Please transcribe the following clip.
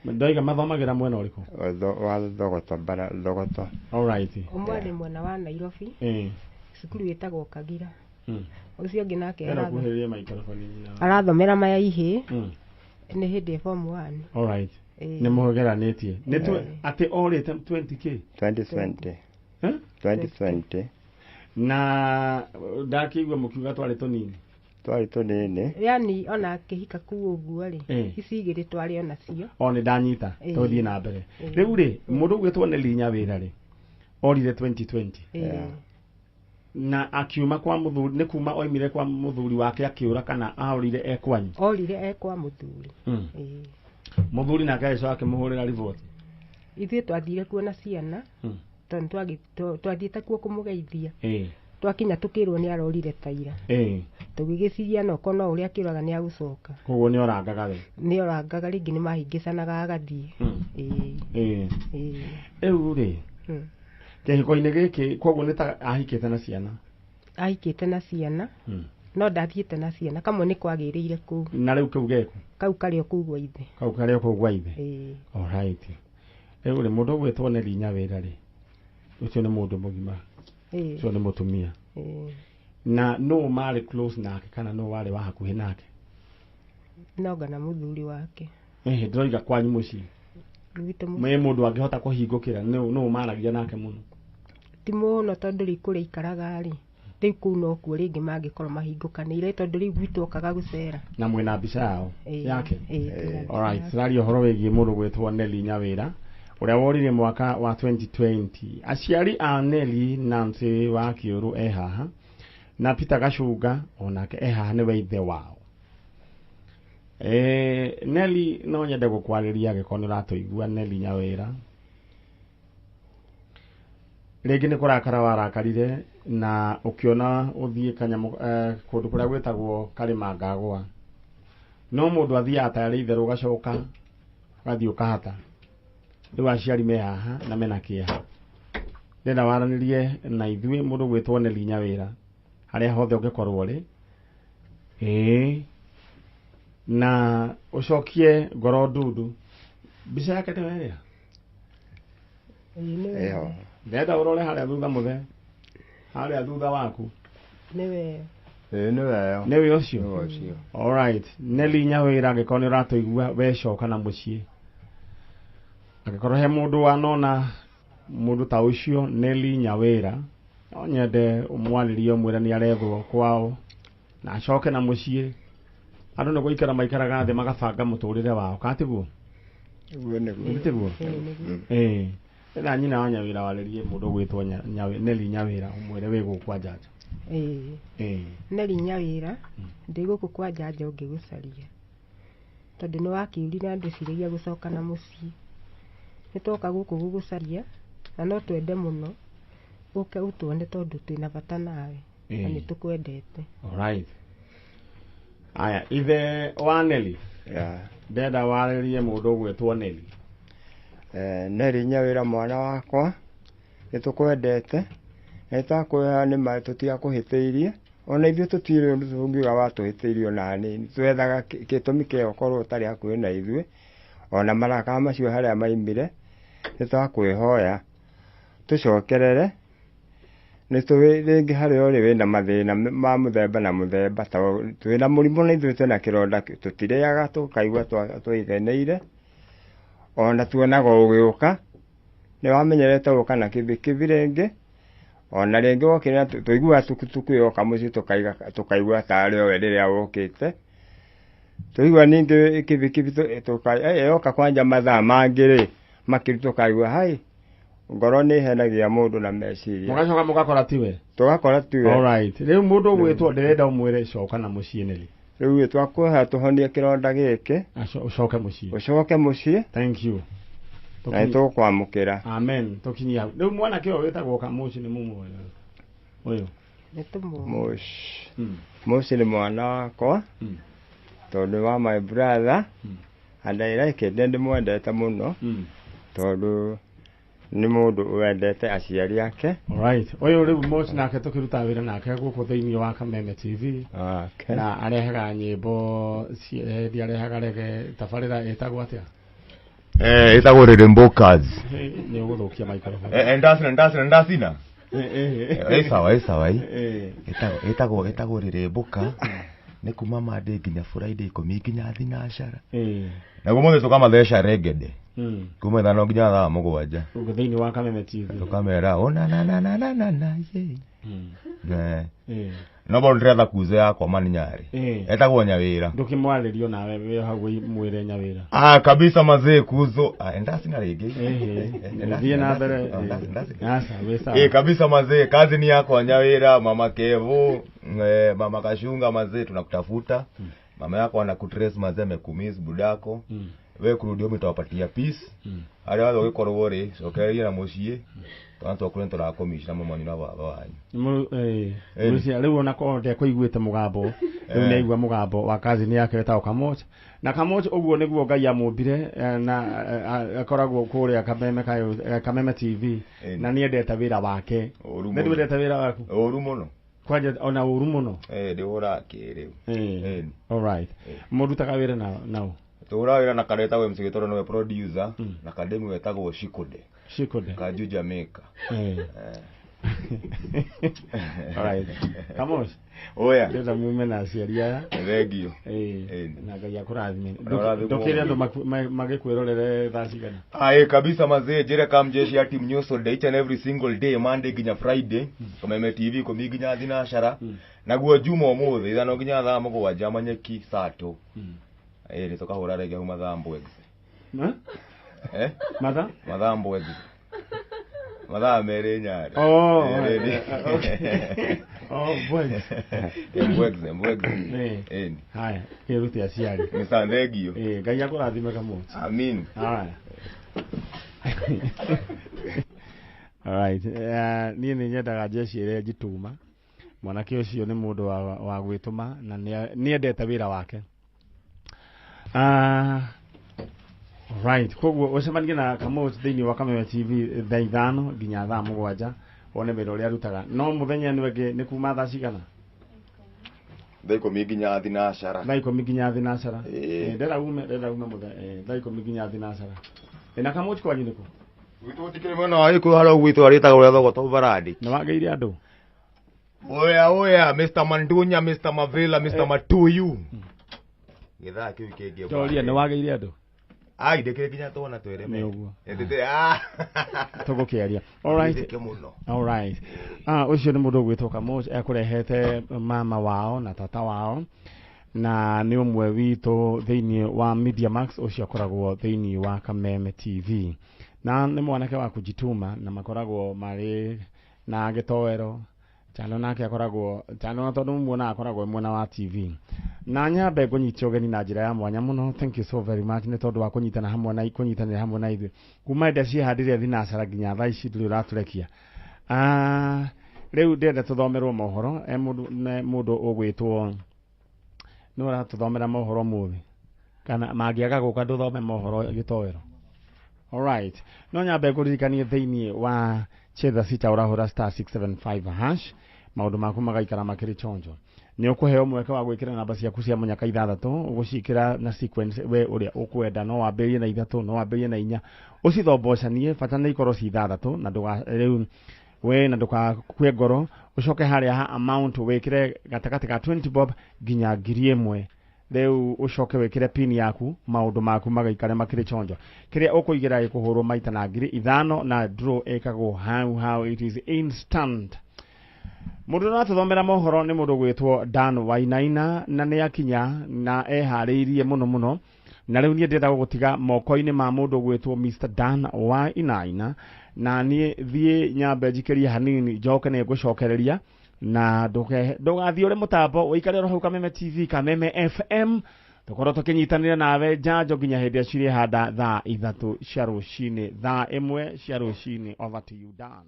Ndoiga mathomagira mwena uriku wa Thogoto bara Thogoto. All right. Omwari mwena wa Nairobi cukuru witagwo Kagira ucio ngi nake arathomera maya ihe ni hindi form 1. All right. Ni mugeranĩtie ni tu ati orite 20k 2020 2020 na ndakigwa mukiuga twari tunini yani ona kihika ku uguo ri ici igiri twari ona cio oni ndanyita tuthie na mbere riu ri mundu gwitwo ne linya wira ri orire 2020 na akiuma kwa muthuri ni kuma oimire kwa muthuri wake akiura kana aorire ekwanyu orire ekwa muthuri muthuri na kae wake muhurira report ithuĩ twathire kuona ciana tondu twathiĩte kuo kumugeithia twakinya tukirwo ni arorire taira tugigiciria no kono uria akiraga ni agucoka koguo ni orangaga ringi ni mahingicanaga agathie eu ri kehiko-inĩ gĩkĩ koguo nĩ ta ahikĩte na ciana no ndathiĩte na ciana kamwe nĩ kwagĩrĩire kũu na rĩu kau geku kau karĩa kũu gwa ithe all right rĩu rĩ mũndũ gwĩtwo nĩ linya wĩra rĩ ucio nĩ mũndũ mũgima ucio nĩ mũtumia na no marĩ close nake kana no warĩ wa hakuhĩ nake noga na mũthuri wake ndĩroiga kwanyu mũciĩ mwe mũndũ angĩhota kũhingũkĩra no maragia nake mũno ti mũno tondũ rĩ kũrĩa ikaraga rĩ rĩu kũu no kuo rĩngĩ mangĩkorwo mahingũkanĩire tondũ rĩu gwitũ okaga gũcera na mwĩna mbica yao yake all right tũraria ũhoro wĩgiĩ mũndũ gwĩtwo Nelly Nyawĩra ũrĩa worire mwaka wa 2020 aciari a Nelly Nancy wa Kĩũru haha na Peter Gacunga onake haha nĩ ithe wao Nelly no nyende gũkwarĩria gĩkorwo nĩ ũratũigua Nelly Nyawĩra rĩngĩ nĩ kũrakara warakarire na ũkĩona ũthiĩ kanyamũ kũndũ kũrĩa gwĩtagwo Karĩma Ngagwa no mũndũ athiaga tarĩ itherũ gacoka gathiĩ ũkahata rĩu aciari me haha na mena kĩeha ndĩrenda waranĩrie na ithuĩ mũndũ gwĩtwo Nelly Nyawĩra harĩa hothe ũngĩkorwo rĩ na ucokie ngoro ndundu mbica yake nĩwerĩa ndenda ũrore harĩa thutha mũthe harĩa thutha waku nĩwe ũcio all right Nelly Nyawĩra angĩkorwo nĩ ũratũigua wecoka na mũciĩ angĩkorwo he mũndũ wanona mũndũ ta ũcio Nelly Nyawĩra no nyende ũmwarĩrie ũmwĩre nĩ arethwo kwao na acoke na mũciĩ andũ nĩ gũikara maikaraga thĩ magabanga mũtũrĩre wao katiguo nĩguo na nyina wa Nyawĩra warĩrie mũndũ gwĩtwo Nelly Nyawĩra ũmwĩre wĩ gũkũ kwa Njanjo Nelly Nyawĩra ndĩ gũkũ kwa Njanjo ngĩgũcaria tondũ nĩ wakĩũrire andũ ciragia gũcoka na mũciĩ nĩtwoka gũkũ gũgũcaria na no twende mũno ũke ũtuone tondũ twĩna bata nawe na nĩtũkwendete all right aya ithe wa Nelly ndenda warĩrie mũndũ gwĩtwo Nelly Nelly Nyawĩra mwana wakwa nĩtũkwendete nĩtakwĩha nĩma tũtigakũhĩtĩirie ona ithuĩ tũtirĩ ũndũ tũngiuga watũhĩtĩirie ona hanini twethaga gĩtũmi kĩo ũkorwo ũtarĩ hakuhĩ na ithuĩ ona marakara macio harĩa maimire nĩtwakwĩhoya tũcokerere nĩtũĩ rĩngĩ harĩa ũrĩ wĩna mathĩna ma mũthemba na mũthemba twĩna mũrimũ na ithuĩ twĩna kĩronda tũtirĩaga tũkaigua twĩgeneire ona tuonaga ũgĩũka nĩwamenyerete gũka na kĩbikibi rĩngĩ ona rĩngĩ wokĩra tũiguaga tukutuku yoka mũciĩ tũkaigua tarĩ owe rĩrĩa wokĩte tũigua ningĩ kibikibi yoka kwanja mathaa mangĩ makĩru tũkaigua hai ngoro nĩ henagia mũndũ na meciria mũgacoka mũgakora tiwe all right rĩu mũndũ gwĩtwo ndĩrenda ũmwĩre coka na mũciĩ Nelly rĩu twakũha tũhonie kĩronda gĩkĩ ũcoke mũciĩ thank you na tũkwamũkĩra amen tũkinyia hau rĩu mwana kĩo wĩtagwo Kamuci nĩ mũmwe ũyũ Muci nĩ mwana wakwa tondũ wa my brother and I like it ndĩmwendete mũno tondũ nĩ mũndũ wendete aciari ake all right ũyũ rĩu Muci nake tũkĩruta wĩra nake gũkũ thĩinĩ wa Kameme TV na arehaga nyĩmbo arehaga rege tabarĩra ĩtagwo atĩa Itagorire mbokas. Ni uguthukia microphone. Ndasina. Sawa. Itagorire mboka. Nĩ kuma Monday nginya Friday 10 nginya thinacara. Na gumo nĩ kama thesha regede. Kuma ithano nginya thaa mũgwanja. Thĩinĩ wa Kameme TV. Tukamera ona na ye. No ndĩretha kuze yakwa maninyari. Etagwo Nyawĩra. Ndũkĩmwarĩrio nawe wĩ hau mwĩre Nyawĩra. Kabisa mazee kuzo. Ndasina rĩngĩ. Thiĩ na mbere. Kabisa mazee, kazi ni yako Nyawĩra, mama Kevo, mama Kashunga mazee tunakutafuta. Mama yako anakutrace mazee amekumiss budako. Wewe kurudi umetawapatia peace. Ari wale ugikorwo ri cokereria na muciĩ. Twantu kuri nturakomishina mama ni na baba wanyu. Muciĩ rĩu ona konde kũiguĩte mũgambo. Rĩu nĩ aigua mũgambo wa kazi ni yake wetagwo Kamoja. Na Kamoja ũguo nĩguo Ngai amũmbire na akoragwo kũrĩa Kameme TV na nĩ endete wĩra wake. Nĩ ndwendete wĩra waku? Ũru mũno. Kwaje ona ũru mũno. Ndĩhũra kĩrĩu. All right. Mũrutaga wĩra nao. Tũrawĩra na kareta we msigi toro no producer na kademi wetagwo Shikode. Kaju Jamaica. All right. Kamoja. Oya. Ndĩrenda mume na aciari aya. Thengio. Na Ngai akũrathime. Ndũkĩrĩ andũ magĩkwĩrorere thaa cigana? Kabisa mazee, jere kamjeshi ya team nyoso each and every single day, Monday nginya Friday, Kameme TV 10 nginya thinacara. Naguo juma ũmũthĩ ithano nginya thaa mũgwanja manyeki sato. Nĩ tũkahũra rege huma thambo eggs. Mathambo eggs. Mathaa merĩ nyari. Mbwegze. Haya, kĩruti aciari. Mr. Thengio. Ngai akũrathime Kamoja. Amin. Haya. All right. Niĩ nĩ nyendaga jeshi ĩrĩa njituma. Mwanake ũcio nĩ mũndũ wa gwĩtũma na nĩ endete wĩra wake. Right. Koguo ũcemanie na Kamoja thĩinĩ wa Kameme TV thaa 5 nginya thaa 7 one wĩra ũrĩa arutaga. No mũthenya nĩ kuma thaa cigana? Thaa 10 nginya thinacara. Thaa 10 nginya thinacara. Ndĩra ume mũthenya thaa 10 nginya thinacara. Na Kamoja kwanyu nĩkũ? Gwitũ tikĩrĩ mwena wa Gĩkũyũ harĩa gwitũ arĩtagwo ũrĩa thogotwo barandi. Nĩ wagĩire andũ? Oya, Mr. Mandunya, Mr. Mavela, Mr. Matuyu. Githaa kĩu kĩngĩ. Toria nĩ wagĩire andũ? Ndĩkĩrĩ nginya twana twĩre me. Tũgũkĩaria. All right. All right. Ũcio nĩ mũndũ ũgwĩtwo Kamoja ekũrehete mama wao na tata wao na nĩ ũmwe witũ thĩinĩ wa Media Max ũcio akoragwo thĩinĩ wa Kameme TV. Na nĩ mwanake wa kujituma na makoragwo marĩ na gĩtoero. Chano nake akoragwo chano tondũ muona akoragwo mwena wa TV. Na nyambe kũnyitio ũgeni na njĩra ya mwanya mũno. Thank you so very much nĩ tondũ wa kũnyitanĩra hamwe na ithuĩ. Kuma nda cihandire thinacara nginya thaa ici ndũrĩ ũratũrekia. Rĩu ndĩrenda tũthomerwo mohoro mũndũ ũgwĩtwo nĩ ũratũthomera mohoro mũthĩ kana mangĩaga gũka ndũthome mohoro gĩtoero. All right. No nyambe kũririkanie thĩinĩ wa Cheza sita urahura *675# maundu maku magaikara makiri chonjo. Ni ukuheo mweke wa gwikira namba ciaku cia munyaka 6 ugucikira na sequence we uria ukwenda no wambirie na 3 no wambirie na 4 ucithombocanie bata ni ikoro ci 6 na nduga riu we na nduka kwe ngoro ucoke haria ha amount wikire gatakati ka 20 bob ginya 1000 Reu ucoke wekire pin yaku maundu maku magaikare makiri chonjo. Kiria ukuigira ikuhurwo maita na 5,000 na draw ekagwo how it is instant. Mundu no atũthomera mohoro ni mundu gwitwo Dan Wainaina na ni akinya na ehariirie muno na riu nie ndenda gũgũtiga moko-inĩ ma mundu gwitwo Mr. Dan Wainaina na ni thie nyambe njikerie hanini njoke ni ngucokereria na ndugathie uri mutambo uikare ro hau Kameme TV Kameme FM tukorwo tukinyitanire nawe Njanjo nginya hindi ya ciri handa thaa 3 cia rucini thaa 1 cia rucini. Over to you Dan.